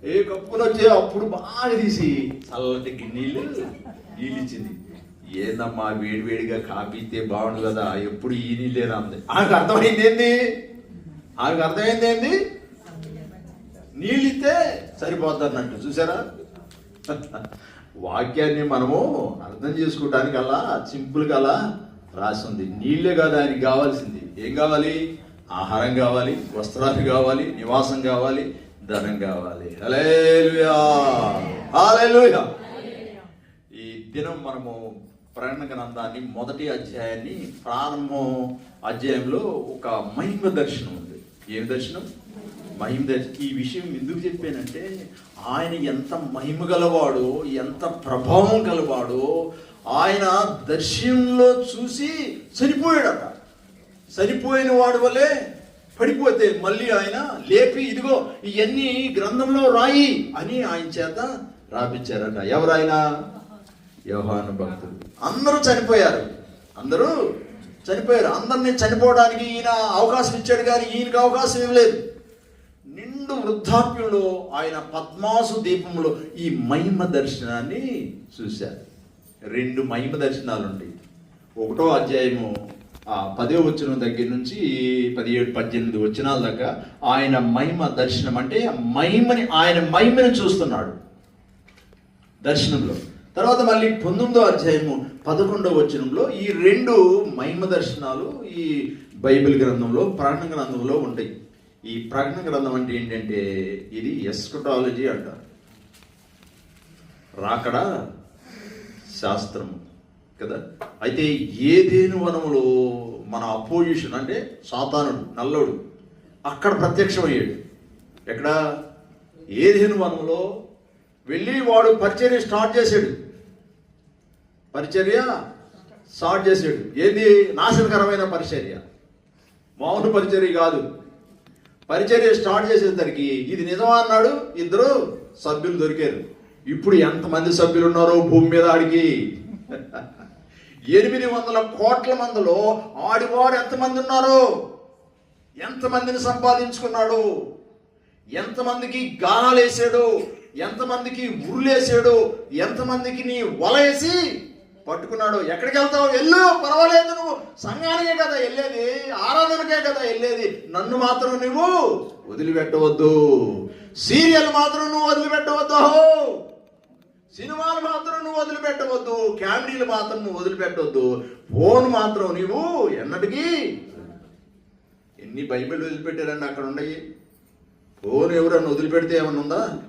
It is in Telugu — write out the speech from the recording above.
ఏ కప్పుకొని వచ్చే అప్పుడు బాగా తీసి చల్లటి నీళ్ళు ఇచ్చింది. ఏందమ్మా వేడివేడిగా కాఫీ ఇస్తే బాగుండు కదా, ఎప్పుడు ఈ నీళ్ళేనా అంది. ఆమెకు అర్థమైంది ఏంది, నీళ్ళు ఇస్తే సరిపోద్ది అన్నట్టు. చూసారా, వాక్యాన్ని మనము అర్థం చేసుకోవడానికి అలా సింపుల్గా అలా రాసింది. నీళ్ళే కాదు ఆయనకి కావాల్సింది. ఏం కావాలి? ఆహారం కావాలి, వస్త్రాలు కావాలి, నివాసం కావాలి, ధనం కావాలి. హల్లెలూయా, హల్లెలూయా. ఈ దినం మనము ప్రకటన గ్రంథాన్ని మొదటి అధ్యాయాన్ని ప్రారంభం అధ్యాయంలో ఒక మహిమ దర్శనం ఉంది. ఏం దర్శనం? మహిమ దర్శనం. ఈ విషయం ఎందుకు చెప్పానంటే ఆయన ఎంత మహిమ గలవాడో, ఎంత ప్రభావం గలవాడో ఆయన దర్శనంలో చూసి చనిపోయాడట. చనిపోయిన వాడి వల్లే పడిపోతే మళ్ళీ ఆయన లేపి ఇదిగో ఇవన్నీ గ్రంథంలో రాయి అని ఆయన చేత రాపించారట. ఎవరైనా? యోహాను భక్తుడు. అందరూ చనిపోయారు. అందరినీ చనిపోవడానికి ఈయన అవకాశం ఇచ్చాడు, కానీ ఈయనకి అవకాశం ఇవ్వలేదు. నిండు వృద్ధాప్యంలో ఆయన పద్మాసు దీపంలో ఈ మహిమ దర్శనాన్ని చూశారు. 2 మహిమ దర్శనాలు ఉంటాయి. 1వ అధ్యాయము 10వ వచనం దగ్గర నుంచి 17-18 వచనాల దాకా ఆయన మహిమ దర్శనం అంటే ఆయన మహిమని చూస్తున్నాడు దర్శనంలో. తర్వాత మళ్ళీ 19వ అధ్యాయము 11వ వచనంలో ఈ 2 మహిమ దర్శనాలు ఈ బైబిల్ గ్రంథంలో, ప్రకటన గ్రంథంలో ఉంటాయి. ఈ ప్రకటన గ్రంథం అంటే ఏంటంటే ఇది ఎస్కటాలజీ అంటారు, రాకడ శాస్త్రం కదా. అయితే ఏదేను వనములో మన అపోజిషన్ అంటే సాతానుడు, నల్లోడు అక్కడ ప్రత్యక్షమయ్యాడు. ఎక్కడ? ఏదేను వనములో వెళ్ళి వాడు పరిచర్య స్టార్ట్ చేశాడు. ఏది? నాశనకరమైన పరిచర్య, మామూలు పరిచర్య కాదు. పరిచర్య స్టార్ట్ చేసేసరికి ఇది నిజమా అన్నాడు. 2 సభ్యులు దొరికారు. ఇప్పుడు ఎంతమంది సభ్యులు ఉన్నారో భూమి మీద ఆడికి 800 కోట్ల మందిలో ఆడివాడు ఎంతమంది ఉన్నారో, ఎంతమందిని సంపాదించుకున్నాడు, ఎంతమందికి గానాలు వేసాడు, ఎంతమందికి ఉరులేసాడు, ఎంతమందికి నీ వలేసి పట్టుకున్నాడు. ఎక్కడికి వెళ్తావు? వెళ్ళు, పర్వాలేదు, నువ్వు సంఘానికే కదా వెళ్ళేది, ఆరాధనకే కదా వెళ్ళేది, నన్ను మాత్రం నువ్వు వదిలిపెట్టవద్దు. సీరియల్ మాత్రం నువ్వు వదిలిపెట్టవద్దు, సినిమాలు మాత్రం నువ్వు వదిలిపెట్టవద్దు, కామెడీలు మాత్రం నువ్వు వదిలిపెట్టవద్దు, ఫోన్ మాత్రం నువ్వు ఎన్నటికీ. ఎన్ని బైబిల్ వదిలిపెట్టారండి అక్కడ ఉన్నాయి. ఫోన్ ఎవరన్నా వదిలిపెడితే ఏమన్నా ఉందా?